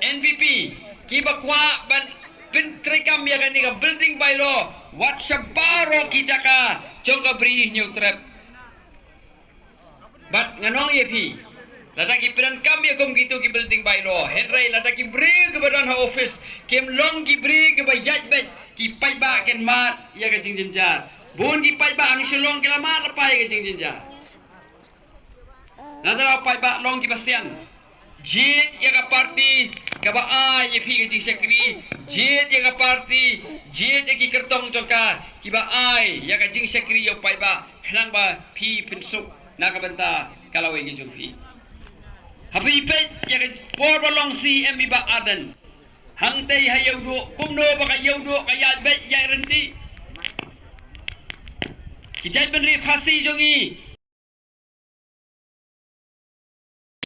NPP kiba kwa ban pintrikam ya kan ni building by law wat sabaro kijaka jongga bri neutrap bat nganong ye pi lada ki piran kam ya kom gitu ki building by law henry lada ki bri ke badan ha office kem long ki bri ke ba yaj bet ki pai ba ken mat ya ka jing jinjar bun ki pai ba ang silong ki lama lepai ka jing jinjar nada pai ba long ki basian jit ya ka party ka ba ai ye pi ka jing sekri jit ya ka party jit ya ki kertong joka ki ba ai ya ka jing sekri yo pai ba khnang ba pi pinsuk na ka banta kalau ye jong pi habi pe ya ka por long si em ba adan hang tei hayau do kumno ba ka yau do ka ya bet ya renti ki jai benri phasi jongi